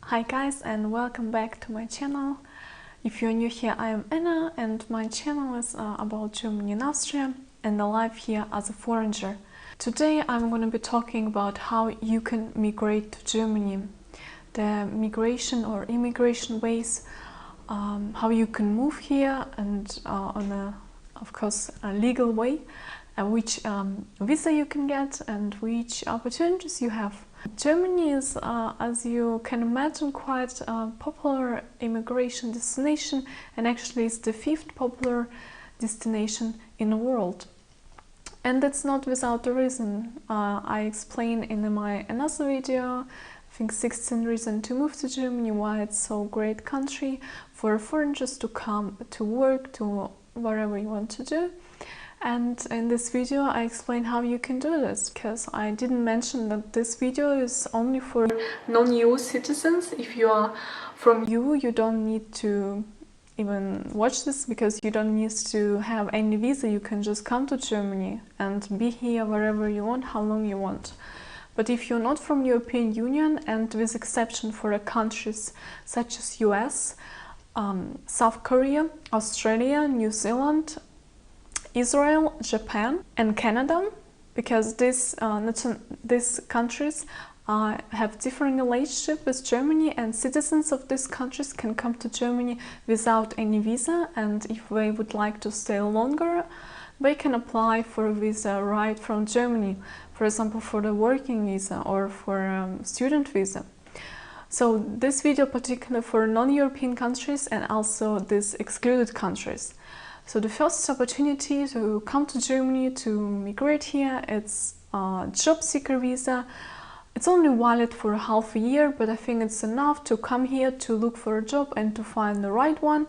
Hi guys, and welcome back to my channel. If you're new here, I am Anna and my channel is about Germany and Austria and the life here as a foreigner. Today I'm going to be talking about how you can migrate to Germany, the migration or immigration ways, how you can move here and of course a legal way, which visa you can get and which opportunities you have. Germany is, as you can imagine, quite a popular immigration destination, and actually it's the 5th popular destination in the world. And that's not without a reason. I explain in my another video, I think 16 reasons to move to Germany, why it's so great country for foreigners to come to work, to whatever you want to do. And in this video I explain how you can do this, because I didn't mention that this video is only for non-EU citizens. If you are from EU, you don't need to even watch this, because you don't need to have any visa. You can just come to Germany and be here wherever you want, how long you want. But if you're not from European Union, and with exception for countries such as US, South Korea, Australia, New Zealand, Israel, Japan and Canada, because these countries have different relationship with Germany, and citizens of these countries can come to Germany without any visa, and if they would like to stay longer, they can apply for a visa right from Germany, for example for the working visa or for student visa. So this video particularly for non-European countries and also these excluded countries. So the first opportunity to come to Germany, to migrate here, it's a job seeker visa. It's only valid for half a year, but I think it's enough to come here to look for a job and to find the right one.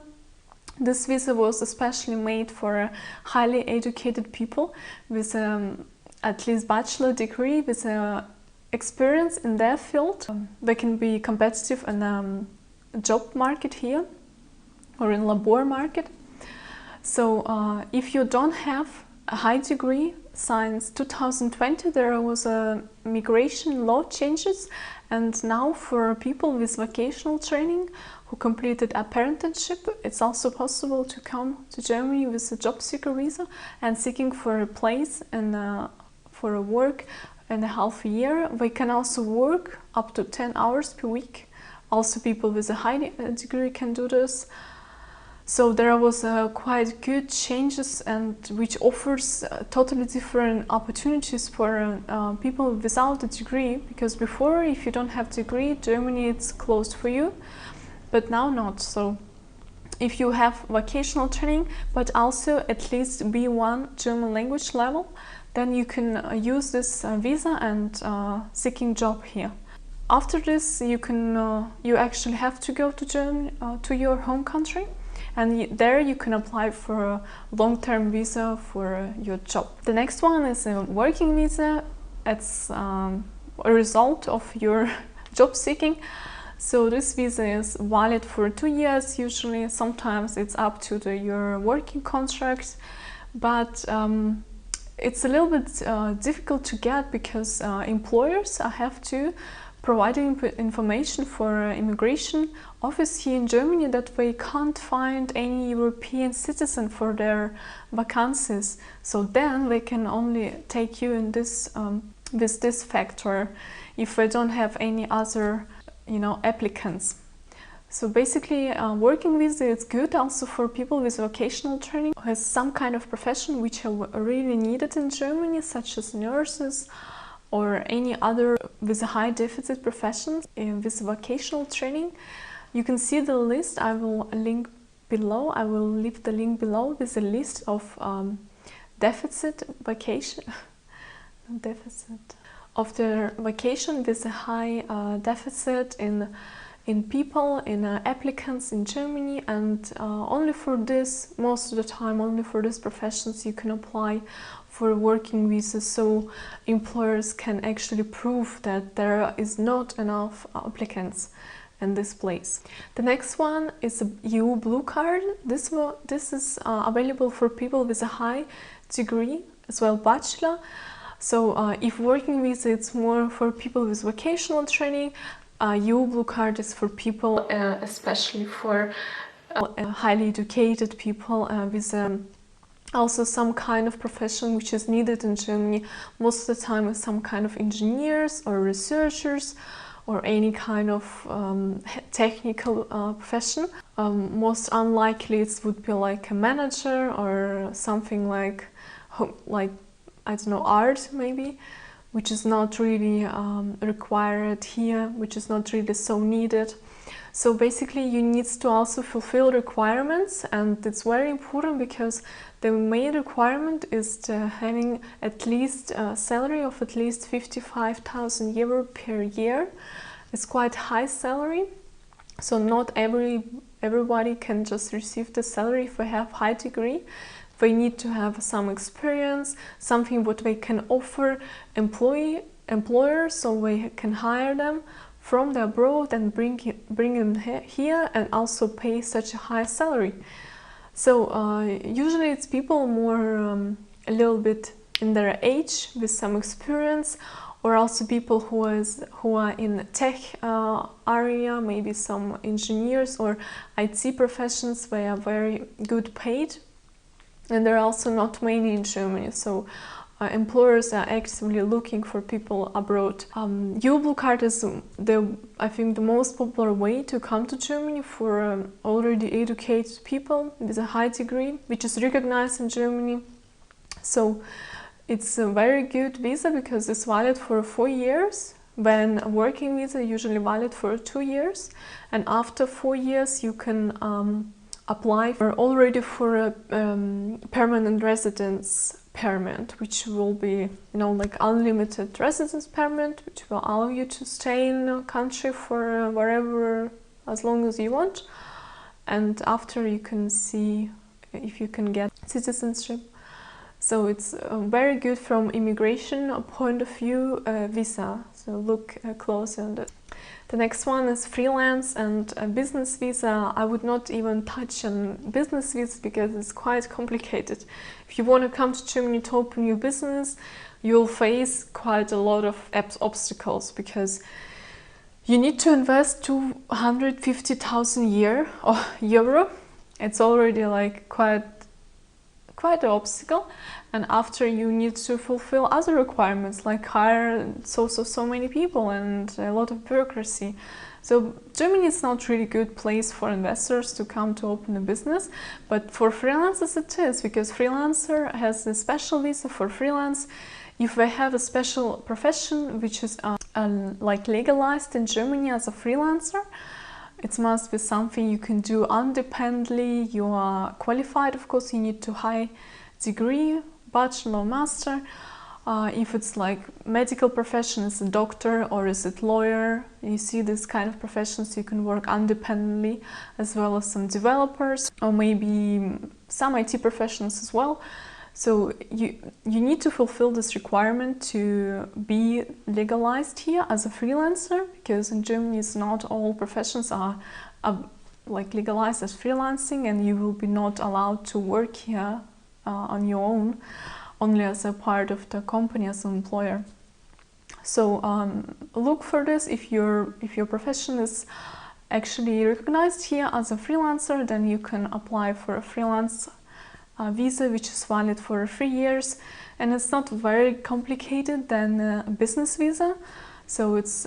This visa was especially made for highly educated people with at least bachelor degree, with experience in their field. They can be competitive in the job market here or in labor market. So if you don't have a high degree, since 2020 there was a migration law changes, and now for people with vocational training who completed apprenticeship, it's also possible to come to Germany with a job seeker visa and seeking for a place and for a work in a half a year. They can also work up to 10 hours per week. Also people with a high degree can do this. So there was quite good changes, and which offers totally different opportunities for people without a degree, because before, if you don't have a degree, Germany is closed for you, but now not. So if you have vocational training but also at least B1 German language level, then you can use this visa and seeking job here. After this, you actually have to go to Germany, to your home country. And there you can apply for a long-term visa for your job. The next one is a working visa. It's a result of your job seeking. So this visa is valid for 2 years usually. Sometimes it's up to your working contract, but it's a little bit difficult to get, because employers have to providing information for immigration office here in Germany that they can't find any European citizen for their vacancies. So then they can only take you in this with this factor if they don't have any other, applicants. So basically, working visa is good also for people with vocational training who has some kind of profession which are really needed in Germany, such as nurses or any other with a high deficit professions with vocational training. You can see the list. I will link below. I will leave the link below with a list of deficit of the vocation with a high deficit in people, in applicants in Germany, and only for this, most of the time, only for these professions you can apply for a working visa, so employers can actually prove that there is not enough applicants in this place. The next one is a EU Blue Card. This is available for people with a high degree, as well bachelor. So if working visa, it's more for people with vocational training. EU Blue Card is for people, especially for highly educated people with also some kind of profession which is needed in Germany. Most of the time is some kind of engineers or researchers or any kind of technical profession. Most unlikely it would be like a manager or something like I don't know, art maybe, which is not really required here, which is not really so needed. So basically you need to also fulfill requirements, and it's very important because the main requirement is to having at least a salary of at least 55,000 euro per year. It's quite high salary, so not everybody can just receive the salary if they have high degree. They need to have some experience, something what they can offer employers, so they can hire them from the abroad and bring them here and also pay such a high salary. So usually it's people more a little bit in their age with some experience, or also people who are in tech area, maybe some engineers or IT professions. They are very good paid, and there are also not many in Germany. So employers are actively looking for people abroad. EU Blue Card is I think the most popular way to come to Germany for already educated people with a high degree, which is recognized in Germany. So it's a very good visa because it's valid for 4 years, when a working visa usually valid for 2 years, and after 4 years you can apply for a permanent residence permit, which will be, like unlimited residence permit, which will allow you to stay in a country for wherever, as long as you want. And after you can see if you can get citizenship. So it's very good from immigration point of view visa. So look closely on that. The next one is freelance and a business visa. I would not even touch on business visa because it's quite complicated. If you want to come to Germany to open your business, you'll face quite a lot of obstacles because you need to invest 250,000 euro. It's already like quite an obstacle, and after you need to fulfill other requirements like hire so many people and a lot of bureaucracy. So Germany is not really good place for investors to come to open a business, but for freelancers it is, because freelancer has a special visa for freelance. If they have a special profession which is like legalized in Germany as a freelancer, it must be something you can do independently. You are qualified, of course, you need to high degree, bachelor, master. If it's like medical profession, is a doctor or is it lawyer, you see this kind of professions you can work independently, as well as some developers or maybe some IT professions as well. So you need to fulfill this requirement to be legalized here as a freelancer, because in Germany it's not all professions are like legalized as freelancing, and you will be not allowed to work here on your own, only as a part of the company, as an employer. So look for this. If your profession is actually recognized here as a freelancer, then you can apply for a freelance visa, which is valid for 3 years, and it's not very complicated than a business visa. So it's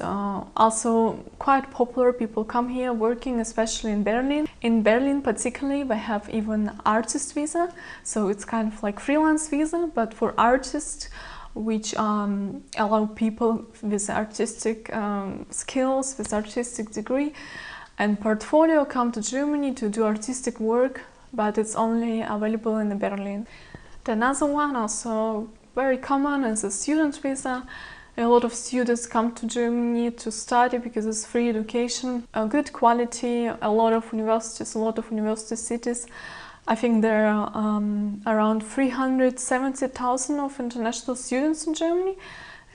also quite popular. People come here working, especially in Berlin. In Berlin particularly, they have even artist visa, so it's kind of like freelance visa, but for artists, which allow people with artistic skills, with artistic degree and portfolio come to Germany to do artistic work, but it's only available in Berlin. The another one, also very common, is a student visa. A lot of students come to Germany to study because it's free education, a good quality, a lot of university cities. I think there are around 370,000 of international students in Germany,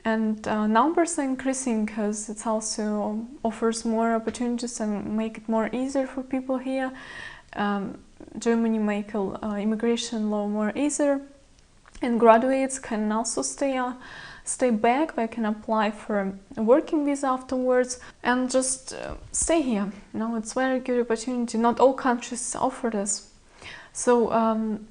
and numbers are increasing because it also offers more opportunities and make it more easier for people here. Germany make immigration law more easier, and graduates can also stay back, they can apply for a working visa afterwards and just stay here. You know, it's a very good opportunity. Not all countries offer this. So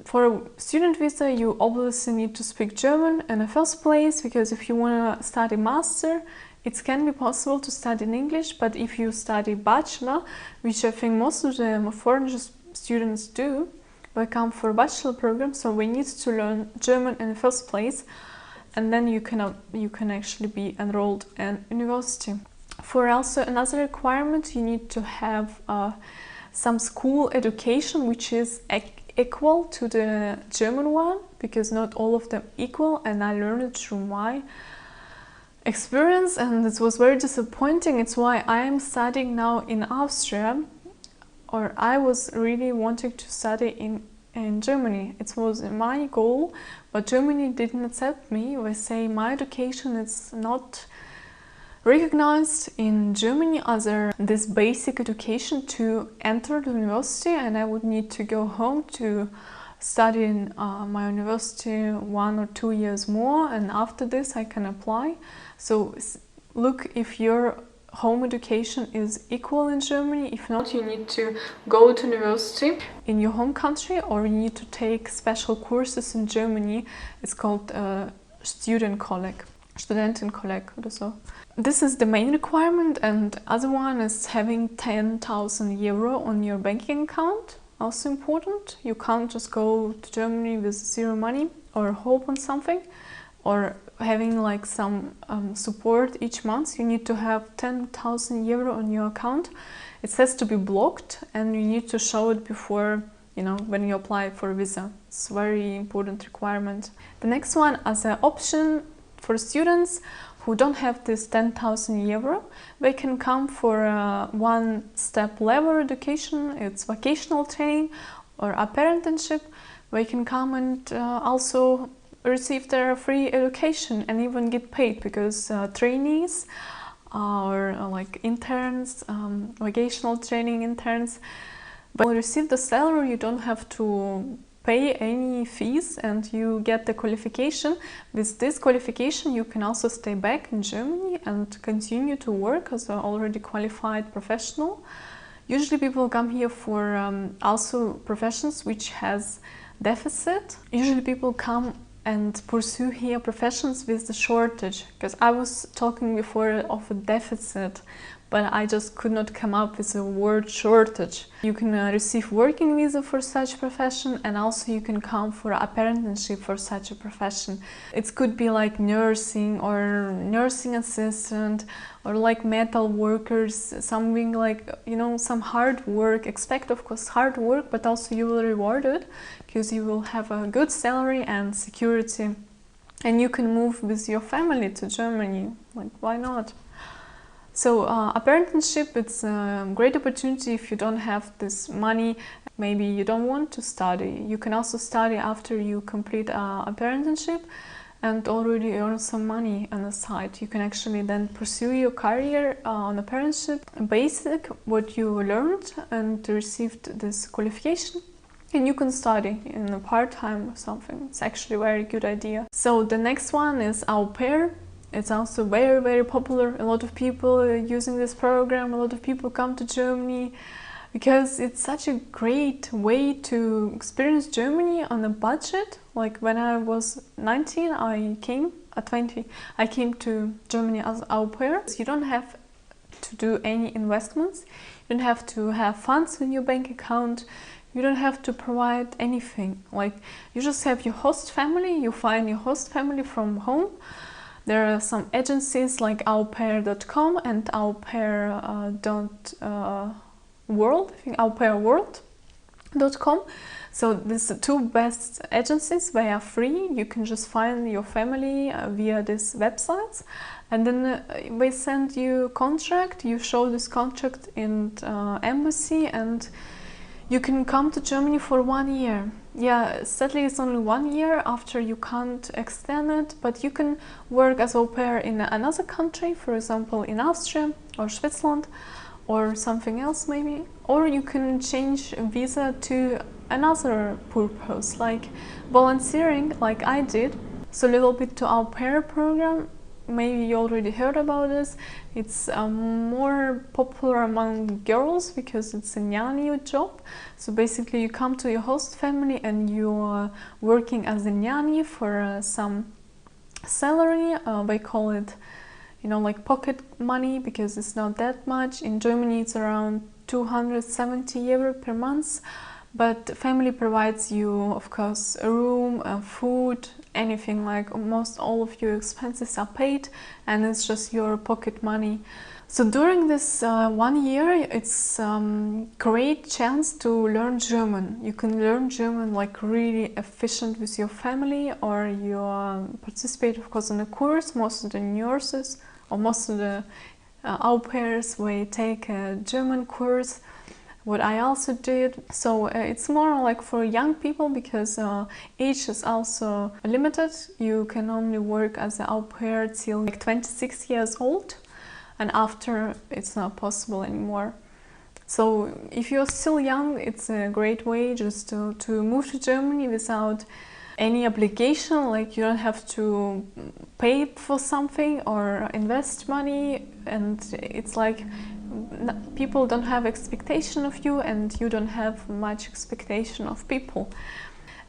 for a student visa, you obviously need to speak German in the first place, because if you want to study master, it can be possible to study in English, but if you study bachelor, which I think most of the foreign students do, they come for a bachelor program, so we need to learn German in the first place, and then you can actually be enrolled in university. For also another requirement, you need to have some school education which is equal to the German one, because not all of them equal, and I learned it through my experience, and it was very disappointing. It's why I am studying now in Austria, or I was really wanting to study in Germany. It was my goal, but Germany didn't accept me. They say my education is not recognized in Germany as this basic education to enter the university, and I would need to go home to study in my university 1 or 2 years more, and after this I can apply. So look if your home education is equal in Germany. If not, you need to go to university in your home country, or you need to take special courses in Germany. It's called Studentenkolleg or so. This is the main requirement, and other one is having 10,000 euro on your banking account. Also important. You can't just go to Germany with zero money or hope on something, or having like some support each month. You need to have 10,000 euro on your account. It has to be blocked, and you need to show it before, you know, when you apply for a visa. It's a very important requirement. The next one, as an option for students who don't have this 10,000 euro, they can come for a one-step level education. It's vocational training or apprenticeship. They can come and also receive their free education and even get paid, because trainees or like interns, vocational training interns, but will receive the salary. You don't have to pay any fees, and you get the qualification. With this qualification, you can also stay back in Germany and continue to work as an already qualified professional. Usually people come here for also professions which has deficit. Usually people come and pursue here professions with the shortage, because I was talking before of a deficit, but I just could not come up with the word shortage. You can receive working visa for such profession, and also you can come for apprenticeship for such a profession. It could be like nursing or nursing assistant, or like metal workers, something like, you know, some hard work. Expect, of course, hard work, but also you will reward it, because you will have a good salary and security, and you can move with your family to Germany. Like, why not? So apprenticeship, it's a great opportunity if you don't have this money. Maybe you don't want to study. You can also study after you complete apprenticeship and already earn some money on the side. You can actually then pursue your career on apprenticeship, basic what you learned and received this qualification, and you can study in a part-time or something. It's actually a very good idea. So the next one is au pair. It's also very, very popular. A lot of people are using this program. A lot of people come to Germany because it's such a great way to experience Germany on a budget. Like when I was 19, I came at 20. I came to Germany as au pair. You don't have to do any investments. You don't have to have funds in your bank account. You don't have to provide anything. Like, you just have your host family. You find your host family from home. There are some agencies like aupair.com and aupair.world, I think aupairworld.com. So these are two best agencies. They are free. You can just find your family via these websites, and then they send you a contract. You show this contract in embassy, and you can come to Germany for 1 year. Yeah, sadly it's only 1 year. After you can't extend it, but you can work as au pair in another country, for example in Austria or Switzerland or something else maybe. Or you can change visa to another purpose, like volunteering, like I did. So a little bit to au pair program. Maybe you already heard about this. It's more popular among girls because it's a nanny job. So basically you come to your host family and you're working as a nanny for some salary. They call it, you know, like pocket money, because it's not that much. In Germany it's around 270 euro per month. But family provides you, of course, a room, food, anything, like almost all of your expenses are paid, and it's just your pocket money. So during this 1 year, it's great chance to learn German. You can learn German like really efficient with your family, or you participate, of course, in a course. Most of the nurses or most of the au pairs, we take a German course, what I also did. So it's more like for young people, because age is also limited. You can only work as an au pair till like 26 years old, and after it's not possible anymore. So if you're still young, it's a great way just to move to Germany without any obligation. Like you don't have to pay for something or invest money, and it's like people don't have expectation of you, and you don't have much expectation of people.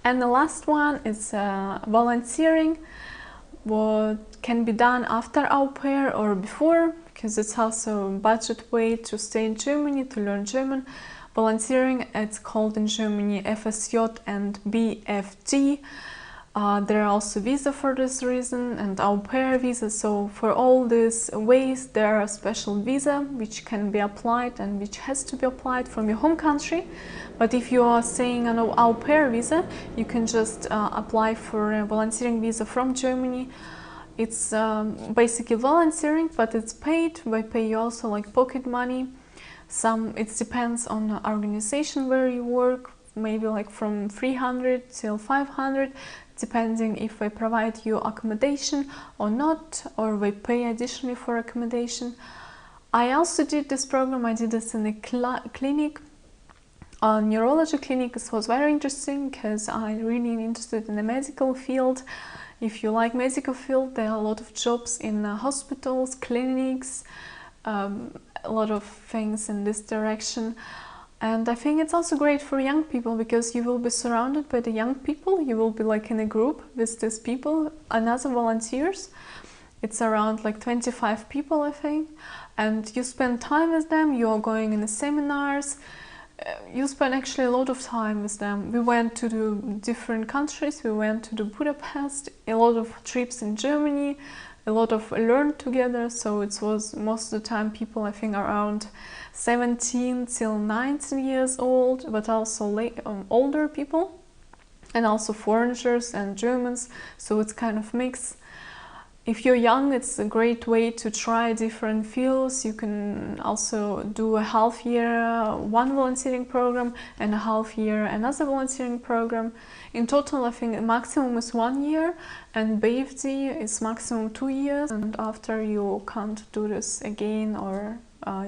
And the last one is volunteering, what can be done after au pair or before, because it's also a budget way to stay in Germany, to learn German. Volunteering, it's called in Germany FSJ and BFG. There are also visa for this reason, and au pair visa. So for all these ways, there are special visa which can be applied and which has to be applied from your home country. But if you are staying on an au pair visa, you can just apply for a volunteering visa from Germany. It's basically volunteering, but it's paid. They pay you also like pocket money. It depends on the organization where you work, maybe like from 300 till 500, depending if they provide you accommodation or not, or they pay additionally for accommodation. I also did this program. I did this in a clinic, a neurology clinic. This was very interesting because I'm really interested in the medical field. If you like medical field, there are a lot of jobs in hospitals, clinics, a lot of things in this direction. And I think it's also great for young people, because you will be surrounded by the young people. You will be like in a group with these people and other volunteers. It's around like 25 people, I think. And you spend time with them. You are going in the seminars. You spend actually a lot of time with them. We went to the different countries. We went to the Budapest, a lot of trips in Germany, a lot of learned together. So it was most of the time people, I think, around 17 till 19 years old, but also older people, and also foreigners and Germans. So it's kind of mixed. If you're young, it's a great way to try different fields. You can also do a half year one volunteering program and a half year another volunteering program. In total, I think the maximum is 1 year, and BFD is maximum 2 years, and after you can't do this again, or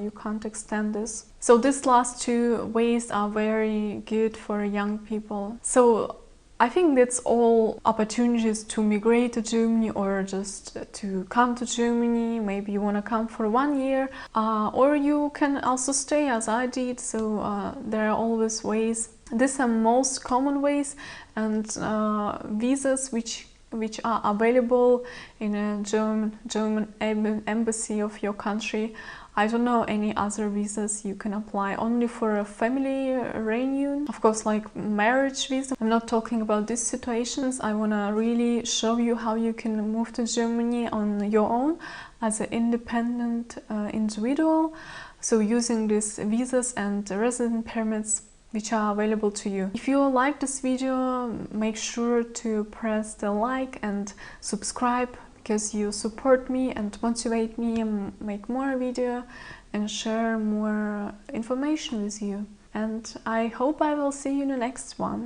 you can't extend this. So these last two ways are very good for young people. So I think that's all opportunities to migrate to Germany, or just to come to Germany. Maybe you want to come for 1 year, or you can also stay as I did. So there are always ways. These are most common ways, and visas which are available in a German embassy of your country. I don't know any other visas you can apply, only for a family reunion. Of course, like marriage visa. I'm not talking about these situations. I want to really show you how you can move to Germany on your own as an independent individual. So using these visas and resident permits which are available to you. If you like this video, make sure to press the like and subscribe, because you support me and motivate me and make more video and share more information with you. And I hope I will see you in the next one.